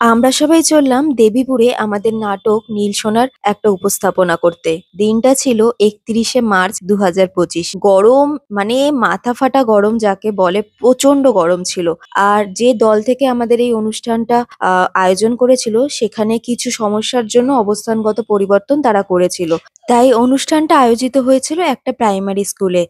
আমরা সবাই চললাম দেবীপুরে আমাদের নাটক নীলসোনার একটা উপস্থাপনা করতে। দিনটা ছিল ৩১শে মার্চ ২০২৫। গরম, মানে মাথা ফাটা গরম যাকে বলে, প্রচন্ড গরম ছিল। আর যে দল থেকে আমাদের এই অনুষ্ঠানটা আয়োজন করেছিল সেখানে কিছু সমস্যার জন্য অবস্থানগত পরিবর্তন তারা করেছিল। তাই অনুষ্ঠানটা আয়োজিত হয়েছিল একটা প্রাইমারি স্কুলে।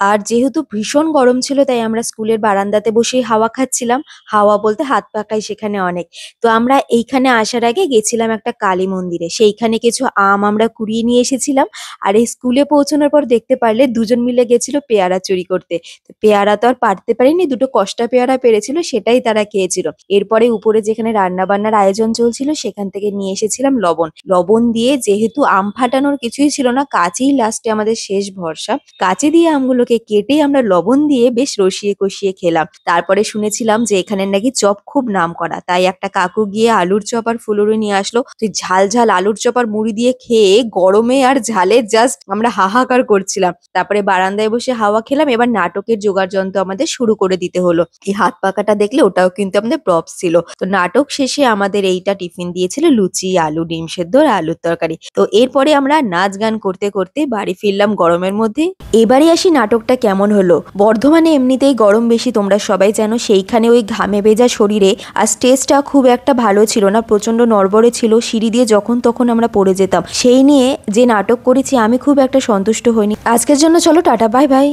আর যেহেতু ভীষণ গরম ছিল তাই আমরা স্কুলের বারান্দাতে বসেই হাওয়া খাচ্ছিলাম। হাওয়া বলতে হাত পাকাই সেখানে অনেক। তো আমরা এইখানে আসার আগে গেছিলাম একটা কালী মন্দিরে। সেইখানে কিছু আম আমরা কুড়িয়ে নিয়ে এসেছিলাম। আর এই স্কুলে পৌঁছানোর পর দেখতে পারলে দুজন মিলে গেছিল পেয়ারা চুরি করতে। তো পেয়ারা তো আর পারতে পারিনি, দুটো কষ্টা পেয়ারা পেরেছিল, সেটাই তারা খেয়েছিল। এরপরে উপরে যেখানে রান্না বান্নার আয়োজন চলছিল সেখান থেকে নিয়ে এসেছিলাম লবণ। লবণ দিয়ে, যেহেতু আম ফাটানোর কিছুই ছিল না, কাঁচেই লাস্টে আমাদের শেষ ভরসা, কাঁচে দিয়ে আমগুলোকে কেটে আমরা লবণ দিয়ে বেশ রসিয়ে কষিয়ে খেলাম। তারপরে শুনেছিলাম যে এখানের নাকি চপ খুব নাম করা, তাই একটা কাকু গিয়ে আলুর চপ আর ফুলুরি নিয়ে আসলো। তুই ঝাল ঝাল আলুর চপ আর মুড়ি দিয়ে খেয়ে গরমে আর ঝালে জাস্ট আমরা হাহাকার করছিলাম। তারপরে বারান্দায় বসে হাওয়া খেলাম। এবার নাটকের জোগাড় যন্ত্র আমাদের শুরু করে দিতে হলো। এই হাত পাকাটা দেখলে ওটাও কিন্তু আমাদের প্রপস ছিল। তো নাটক শেষে আমাদের এইটা টিফিন দিয়েছিল লুচি, আলু ডিম সেদ্ধ আর আলুর তরকারি। তো এরপরে আমরা নাচ গান করতে করতে বাড়ি ফিরলাম গরমের মধ্যে। এবারে আসি নাটকটা কেমন হলো। বর্ধমানে এমনিতেই গরম বেশি, তোমরা সবাই জানো। সেইখানে ওই ঘামে ভেজা শরীরে আর স্টেজটা খুব একটা ভালো ছিল না, প্রচন্ড নড়বড়ে ছিল, সিঁড়ি দিয়ে যখন তখন আমরা পড়ে যেতাম। সেই নিয়ে যে নাটক করেছি আমি খুব একটা সন্তুষ্ট হইনি। আজকের জন্য চলো টাটা, বাই বাই।